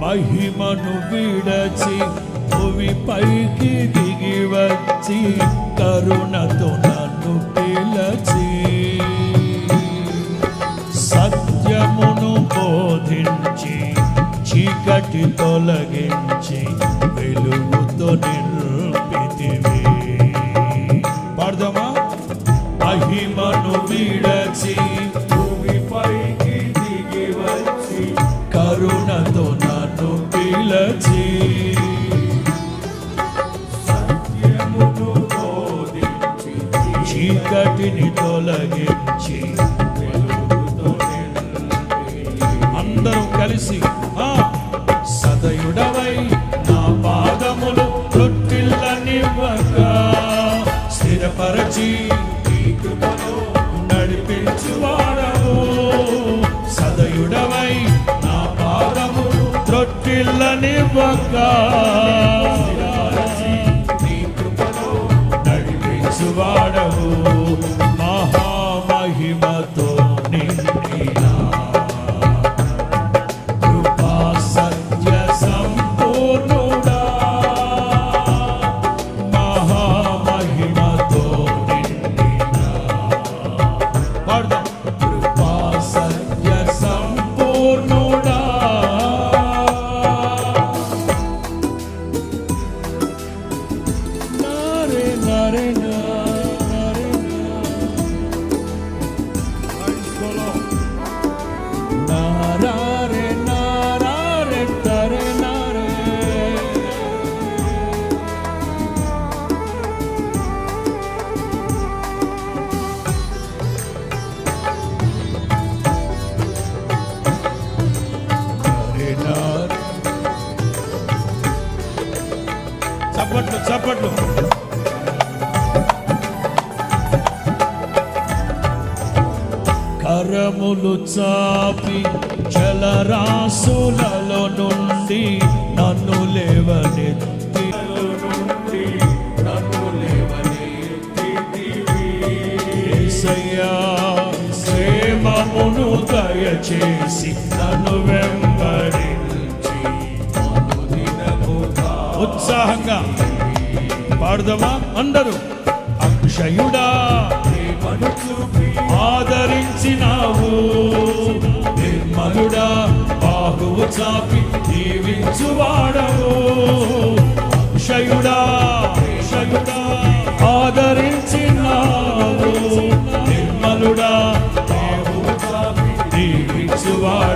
మహిమను విడచి భూమి పైకి దిగి వచ్చి కరుణతో నన్ను పిలచి సత్యమును బోధించి చీకటి తొలగించి వెలుగుతో నింపితివి. పాడదామా? మహిమను విడచి భూమి పైకి దిగి వచ్చి కరుణతో నన్ను పిలచి సత్యమును బోధించి చీకటిని తొలగించి వెలుగుతో నింపి. అందరూ కలిసి సదయుడవై నా పాదములు తొట్టిల్లనివ్వగా స్థిరపరచి నడిపించువాడవు. సదయుడవై నా పాదములు త్రొట్టిల్లనివ్వగా నడిపించువాడవు. మహామహిమతో నిండిన కృపా సత్య సంపూర్ణుడా, మహామహిమతో నిండిన కృపా సత్య సంపూర్ణుడా. నరే నరే చప్పట్లు చప్పట్లు. కరములు చాపి జలరాశులలో నుండి నన్ను లేవనెత్తి యేసయ్యా క్షేమమును దయచేసి నన్ను వెంబడించి ఉత్సాహంగా పాడదామా అందరూ? అక్షయుడా ఆదరించినావు, నిర్మలుడా బాహువు చాపి దీవించువాడవు. అక్షయుడా ఆదరించినావు, నిర్మలుడా బాహువు చాపి దీవించువాడు.